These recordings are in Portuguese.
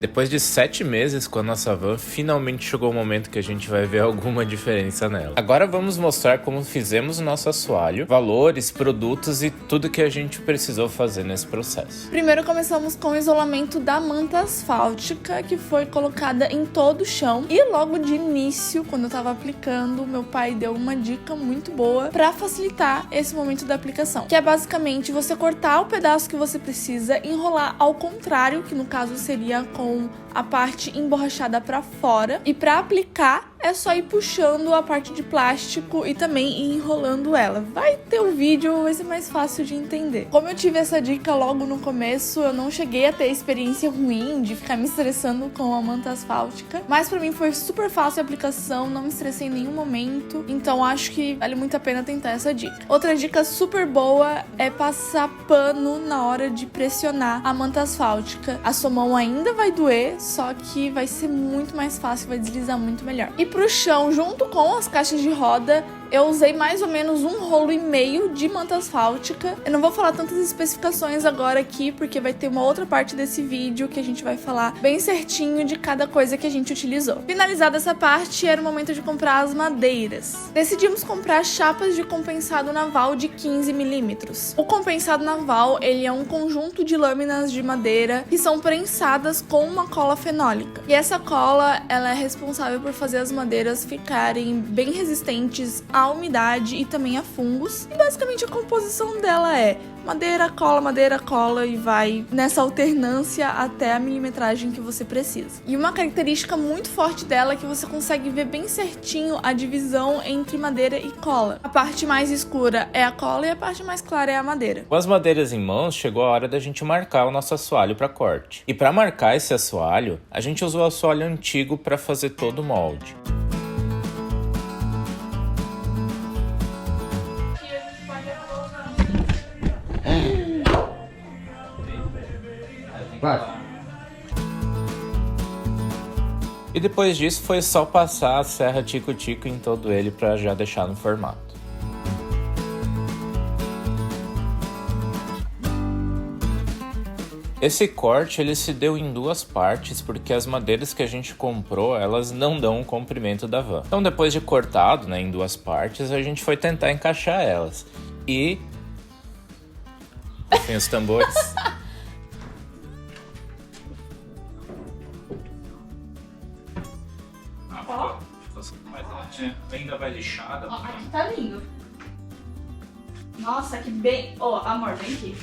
Depois de 7 meses com a nossa van, finalmente chegou o momento que a gente vai ver alguma diferença nela. Agora vamos mostrar como fizemos o nosso assoalho, valores, produtos e tudo que a gente precisou fazer nesse processo. Primeiro começamos com o isolamento da manta asfáltica, que foi colocada em todo o chão. E logo de início, quando eu tava aplicando, meu pai deu uma dica muito boa para facilitar esse momento da aplicação, que é basicamente você cortar o pedaço que você precisa, enrolar ao contrário, que no caso seria com a parte emborrachada para fora, e para aplicar é só ir puxando a parte de plástico e também ir enrolando ela. Vai ter o vídeo, vai ser mais fácil de entender. Como eu tive essa dica logo no começo, eu não cheguei a ter experiência ruim de ficar me estressando com a manta asfáltica, mas para mim foi super fácil a aplicação, não me estressei em nenhum momento, então acho que vale muito a pena tentar essa dica. Outra dica super boa é passar pano na hora de pressionar a manta asfáltica. A sua mão ainda vai doer, só que vai ser muito mais fácil, vai deslizar muito melhor. E pro chão, junto com as caixas de roda, eu usei mais ou menos 1,5 rolo de manta asfáltica. Eu não vou falar tantas especificações agora aqui, porque vai ter uma outra parte desse vídeo que a gente vai falar bem certinho de cada coisa que a gente utilizou. Finalizada essa parte, era o momento de comprar as madeiras. Decidimos comprar chapas de compensado naval de 15 milímetros. O compensado naval, ele é um conjunto de lâminas de madeira que são prensadas com uma cola fenólica. E essa cola, ela é responsável por fazer as madeiras ficarem bem resistentes à umidade e também a fungos. E basicamente a composição dela é madeira, cola e vai nessa alternância até a milimetragem que você precisa. E uma característica muito forte dela é que você consegue ver bem certinho a divisão entre madeira e cola. A parte mais escura é a cola e a parte mais clara é a madeira. Com as madeiras em mãos, chegou a hora da gente marcar o nosso assoalho para corte. E para marcar esse assoalho, a gente usou o assoalho antigo para fazer todo o molde. E depois disso foi só passar a serra tico-tico em todo ele para já deixar no formato. Esse corte ele se deu em 2 partes porque as madeiras que a gente comprou, elas não dão o comprimento da van. Então depois de cortado, né, em 2 partes, a gente foi tentar encaixar elas. E... tem os tambores. Ó. Mas ainda vai lixada. Ó, aqui tá lindo. Nossa, que bem... Ó, amor, vem aqui.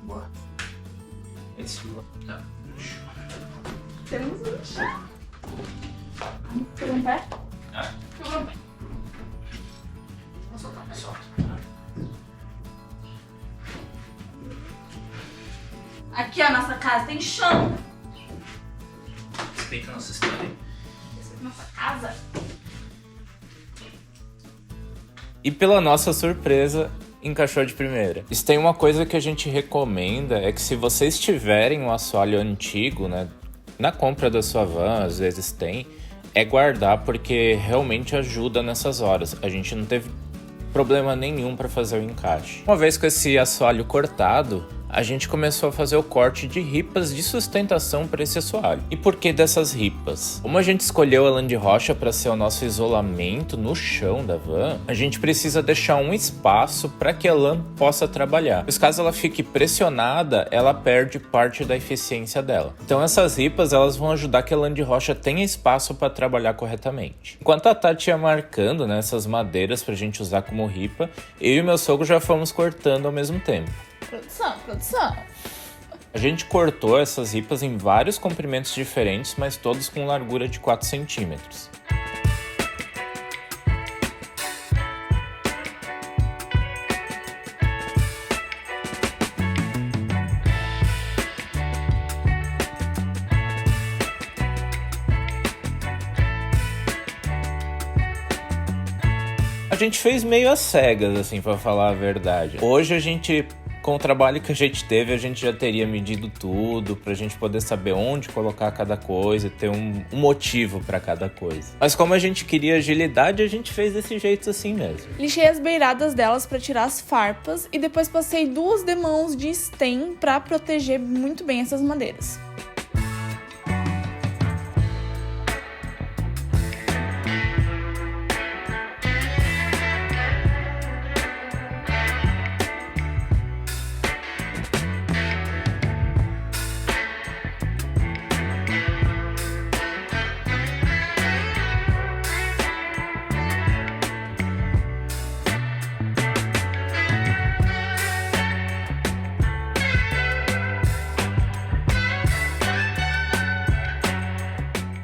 Boa. Esse tá. Temos um chá. Pegou um pé? Ah. Pegou um pé. Vou soltar mais solto. Aqui, ó, nossa casa tem chão. Respeita a nossa história. Essa aqui é nossa casa. E pela nossa surpresa, encaixou de primeira. Isso tem uma coisa que a gente recomenda, é que se vocês tiverem um assoalho antigo, né, na compra da sua van, às vezes tem, é guardar porque realmente ajuda nessas horas. A gente não teve problema nenhum para fazer o encaixe. Uma vez com esse assoalho cortado, a gente começou a fazer o corte de ripas de sustentação para esse assoalho. E por que dessas ripas? Como a gente escolheu a lã de rocha para ser o nosso isolamento no chão da van, a gente precisa deixar um espaço para que a lã possa trabalhar. Pois caso ela fique pressionada, ela perde parte da eficiência dela. Então essas ripas elas vão ajudar que a lã de rocha tenha espaço para trabalhar corretamente. Enquanto a Tati ia marcando, né, essas madeiras para a gente usar como ripa, eu e meu sogro já fomos cortando ao mesmo tempo. Produção. A gente cortou essas ripas em vários comprimentos diferentes, mas todos com largura de 4 centímetros. A gente fez meio às cegas, assim, pra falar a verdade. Hoje a gente... Com o trabalho que a gente teve, a gente já teria medido tudo pra gente poder saber onde colocar cada coisa, ter um motivo pra cada coisa. Mas como a gente queria agilidade, a gente fez desse jeito assim mesmo. Lixei as beiradas delas pra tirar as farpas e depois passei 2 demãos de stem pra proteger muito bem essas madeiras.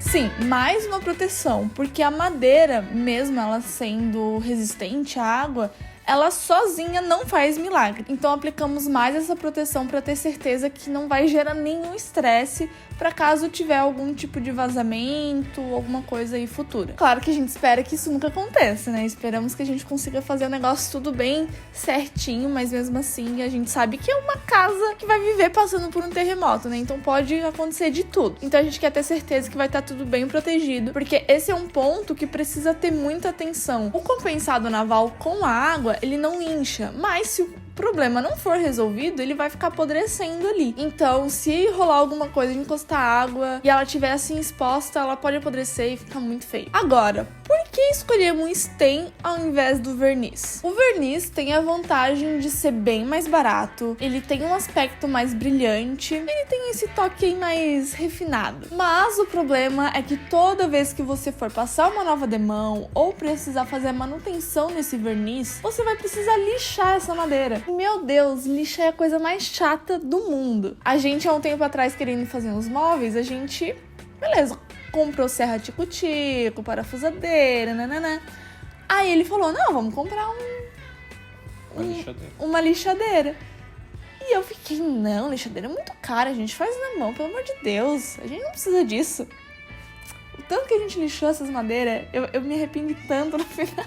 Sim, mais uma proteção, porque a madeira, mesmo ela sendo resistente à água, ela sozinha não faz milagre. Então aplicamos mais essa proteção para ter certeza que não vai gerar nenhum estresse para caso tiver algum tipo de vazamento, alguma coisa aí futura. Claro que a gente espera que isso nunca aconteça, né? Esperamos que a gente consiga fazer o negócio tudo bem certinho, mas mesmo assim a gente sabe que é uma casa que vai viver passando por um terremoto, né? Então pode acontecer de tudo. Então a gente quer ter certeza que vai estar tudo bem protegido, porque esse é um ponto que precisa ter muita atenção. O compensado naval com a água, ele não incha, mas se o problema não for resolvido, ele vai ficar apodrecendo ali. Então, se rolar alguma coisa de encostar água e ela estiver assim exposta, ela pode apodrecer e ficar muito feio. Agora, por que escolhemos um stain ao invés do verniz? O verniz tem a vantagem de ser bem mais barato, ele tem um aspecto mais brilhante, ele tem esse toque aí mais refinado. Mas o problema é que toda vez que você for passar uma nova demão ou precisar fazer a manutenção nesse verniz, você vai precisar lixar essa madeira. Meu Deus, lixar é a coisa mais chata do mundo. A gente, há um tempo atrás, querendo fazer uns móveis, a gente, beleza, comprou serra tico-tico, parafusadeira, nananã. Aí ele falou, não, vamos comprar uma lixadeira. E eu fiquei, não, lixadeira é muito cara, a gente faz na mão, pelo amor de Deus, a gente não precisa disso. O tanto que a gente lixou essas madeiras, eu me arrependi tanto no final.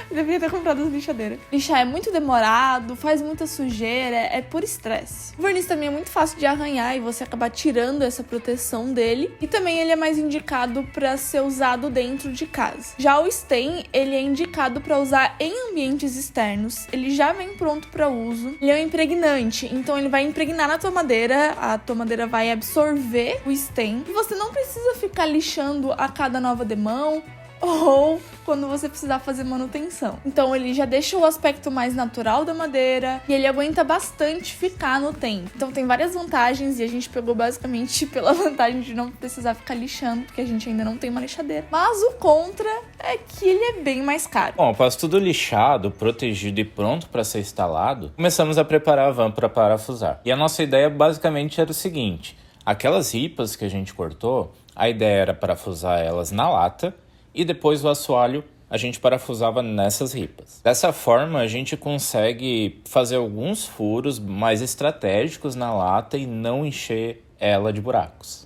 Eu devia ter comprado as lixadeiras. Lixar é muito demorado, faz muita sujeira, é por estresse. O verniz também é muito fácil de arranhar e você acabar tirando essa proteção dele. E também ele é mais indicado para ser usado dentro de casa. Já o stain, ele é indicado para usar em ambientes externos. Ele já vem pronto para uso. Ele é um impregnante, então ele vai impregnar na tua madeira. A tua madeira vai absorver o stain. E você não precisa ficar lixando a cada nova demão ou quando você precisar fazer manutenção. Então ele já deixa o aspecto mais natural da madeira e ele aguenta bastante ficar no tempo. Então tem várias vantagens e a gente pegou basicamente pela vantagem de não precisar ficar lixando, porque a gente ainda não tem uma lixadeira. Mas o contra é que ele é bem mais caro. Bom, após tudo lixado, protegido e pronto para ser instalado, começamos a preparar a van para parafusar. E a nossa ideia basicamente era o seguinte: aquelas ripas que a gente cortou, a ideia era parafusar elas na lata e depois o assoalho a gente parafusava nessas ripas. Dessa forma, a gente consegue fazer alguns furos mais estratégicos na lata e não encher ela de buracos.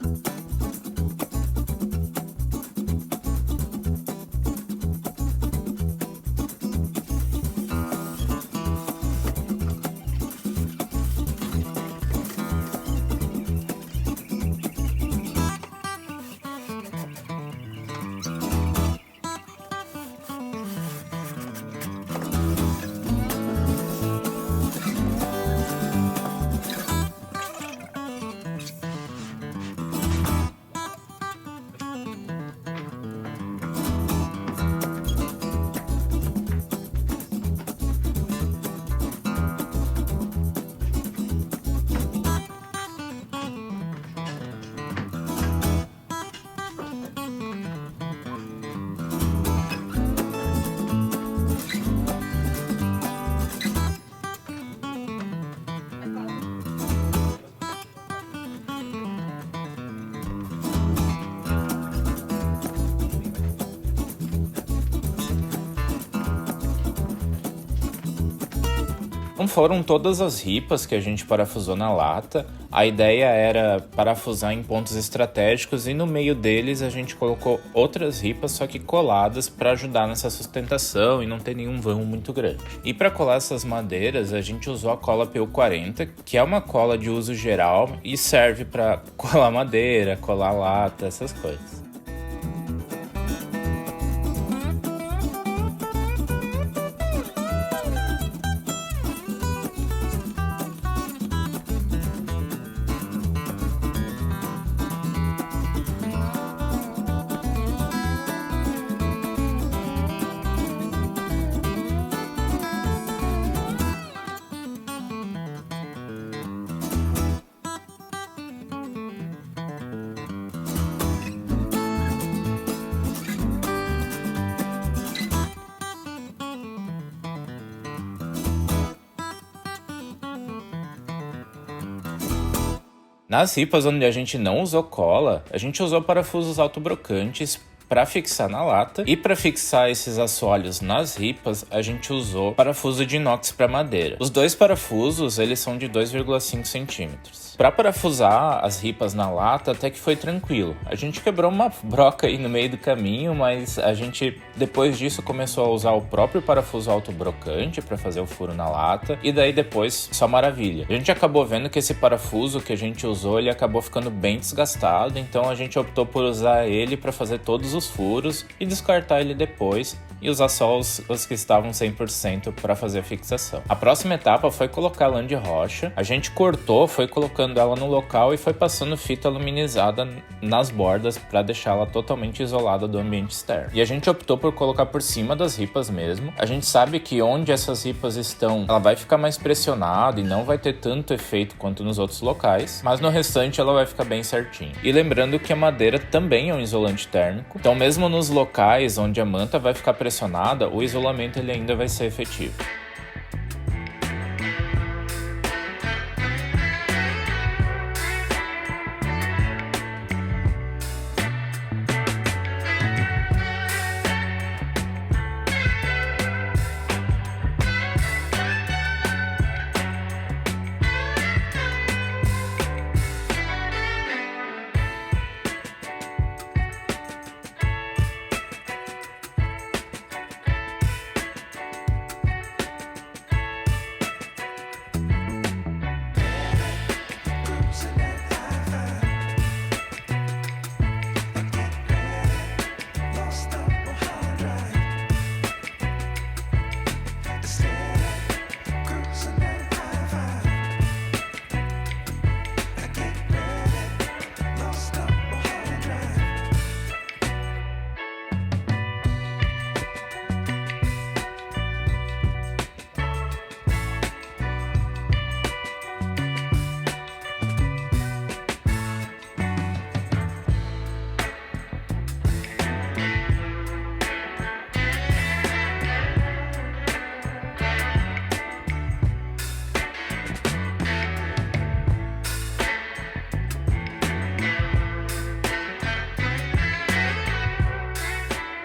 Não foram todas as ripas que a gente parafusou na lata. A ideia era parafusar em pontos estratégicos e no meio deles a gente colocou outras ripas, só que coladas para ajudar nessa sustentação e não ter nenhum vão muito grande. E para colar essas madeiras a gente usou a cola PU40, que é uma cola de uso geral e serve para colar madeira, colar lata, essas coisas. Nas ripas onde a gente não usou cola, a gente usou parafusos autobrocantes para fixar na lata, e para fixar esses assoalhos nas ripas, a gente usou parafuso de inox para madeira. Os dois parafusos, eles são de 2,5 centímetros. Para parafusar as ripas na lata, até que foi tranquilo. A gente quebrou uma broca aí no meio do caminho, mas a gente, depois disso, começou a usar o próprio parafuso autobrocante para fazer o furo na lata, e daí depois, só maravilha. A gente acabou vendo que esse parafuso que a gente usou, ele acabou ficando bem desgastado, então a gente optou por usar ele para fazer todos os furos e descartar ele depois, e usar só os que estavam 100% para fazer a fixação. A próxima etapa foi colocar lã de rocha. A gente cortou, foi colocando ela no local e foi passando fita aluminizada nas bordas para deixá-la totalmente isolada do ambiente externo. E a gente optou por colocar por cima das ripas mesmo. A gente sabe que onde essas ripas estão, ela vai ficar mais pressionada e não vai ter tanto efeito quanto nos outros locais, mas no restante ela vai ficar bem certinho. E lembrando que a madeira também é um isolante térmico, então mesmo nos locais onde a manta vai ficar pressionada, o isolamento ele ainda vai ser efetivo.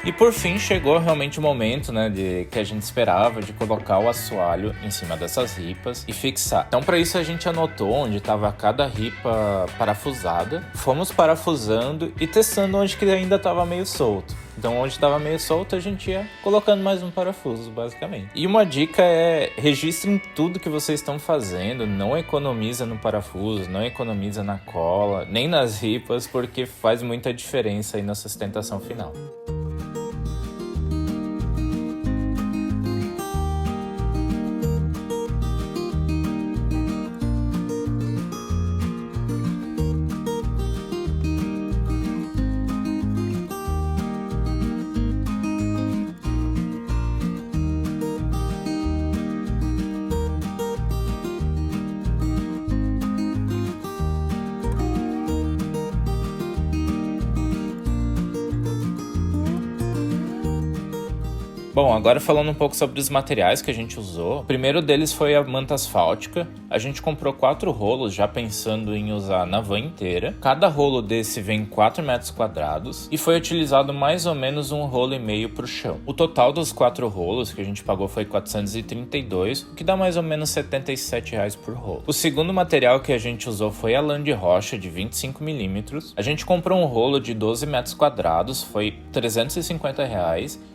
E por fim chegou realmente o momento, né, que a gente esperava de colocar o assoalho em cima dessas ripas e fixar. Então para isso a gente anotou onde estava cada ripa parafusada, fomos parafusando e testando onde que ainda estava meio solto. Então onde estava meio solto a gente ia colocando mais um parafuso, basicamente. E uma dica é: registrem tudo que vocês estão fazendo, não economiza no parafuso, não economiza na cola, nem nas ripas, porque faz muita diferença aí na sustentação final. Bom, agora falando um pouco sobre os materiais que a gente usou. O primeiro deles foi a manta asfáltica. A gente comprou 4 rolos já pensando em usar na van inteira. Cada rolo desse vem 4 metros quadrados e foi utilizado mais ou menos 1,5 rolo para o chão. O total dos 4 rolos que a gente pagou foi 432, o que dá mais ou menos R$ 77 por rolo. O segundo material que a gente usou foi a lã de rocha de 25 milímetros. A gente comprou um rolo de 12 metros quadrados, foi R$ 350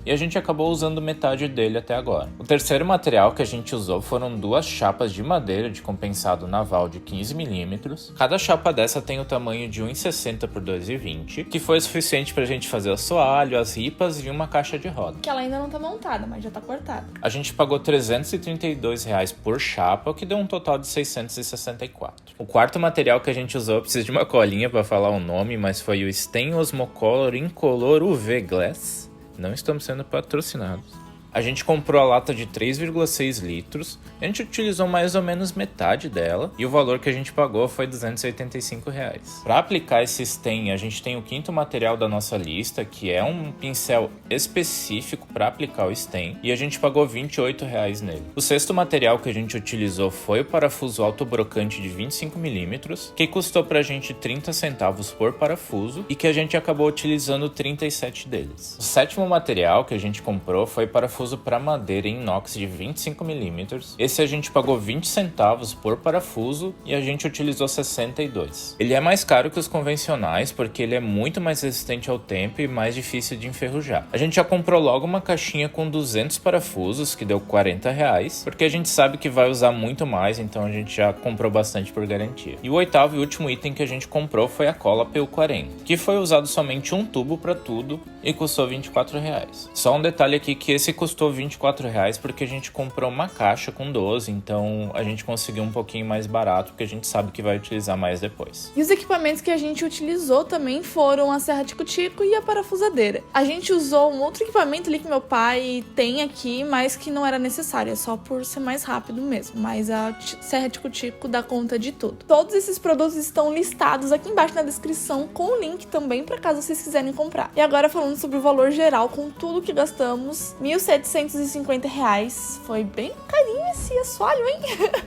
e a gente acabou usando metade dele até agora. O terceiro material que a gente usou foram 2 chapas de madeira de compensado naval de 15 milímetros. Cada chapa dessa tem o tamanho de 1,60 por 2,20, que foi suficiente pra gente fazer o assoalho, as ripas e uma caixa de roda. Que ela ainda não tá montada, mas já tá cortada. A gente pagou R$ 332 por chapa, o que deu um total de 664. O quarto material que a gente usou, eu preciso de uma colinha para falar o nome, mas foi o Stain Osmocolor Incolor UV Glass. Não estamos sendo patrocinados. A gente comprou a lata de 3,6 litros, a gente utilizou mais ou menos metade dela e o valor que a gente pagou foi R$285. Para aplicar esse stem, a gente tem o quinto material da nossa lista, que é um pincel específico para aplicar o stem, e a gente pagou R$28 nele. O sexto material que a gente utilizou foi o parafuso autobrocante de 25mm, que custou pra gente 30 centavos por parafuso e que a gente acabou utilizando 37 deles. O sétimo material que a gente comprou foi parafuso para madeira em inox de 25mm. Esse a gente pagou 20 centavos por parafuso e a gente utilizou 62. Ele é mais caro que os convencionais porque ele é muito mais resistente ao tempo e mais difícil de enferrujar. A gente já comprou logo uma caixinha com 200 parafusos, que deu R$40, porque a gente sabe que vai usar muito mais, então a gente já comprou bastante por garantia. E o oitavo e último item que a gente comprou foi a cola PU40, que foi usado somente um tubo para tudo e custou R$24. Só um detalhe aqui que esse custou R$24 porque a gente comprou uma caixa com 12, então a gente conseguiu um pouquinho mais barato porque a gente sabe que vai utilizar mais depois. E os equipamentos que a gente utilizou também foram a serra tico-tico e a parafusadeira. A gente usou um outro equipamento ali que meu pai tem aqui, mas que não era necessário, é só por ser mais rápido mesmo, mas a serra tico-tico dá conta de tudo. Todos esses produtos estão listados aqui embaixo na descrição, com o link também para caso vocês quiserem comprar. E agora falando sobre o valor geral, com tudo que gastamos, R$1.750. Foi bem carinho esse assoalho, hein?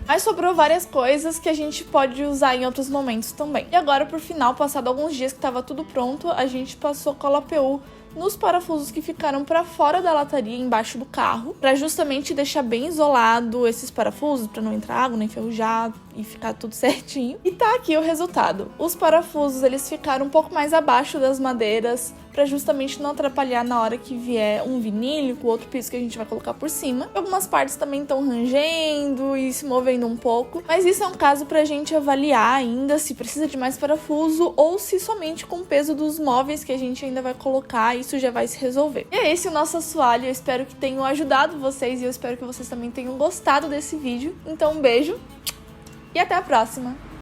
Mas sobrou várias coisas que a gente pode usar em outros momentos também. E agora, por final, passado alguns dias que estava tudo pronto, a gente passou cola PU nos parafusos que ficaram para fora da lataria, embaixo do carro, para justamente deixar bem isolado esses parafusos, para não entrar água, nem enferrujar e ficar tudo certinho. E tá aqui o resultado. Os parafusos, eles ficaram um pouco mais abaixo das madeiras, para justamente não atrapalhar na hora que vier um vinílico, outro piso que a gente vai colocar por cima. Algumas partes também estão rangendo e se movendo um pouco, mas isso é um caso pra gente avaliar ainda se precisa de mais parafuso ou se somente com o peso dos móveis que a gente ainda vai colocar, isso já vai se resolver. E é esse o nosso assoalho, eu espero que tenham ajudado vocês e eu espero que vocês também tenham gostado desse vídeo. Então um beijo e até a próxima!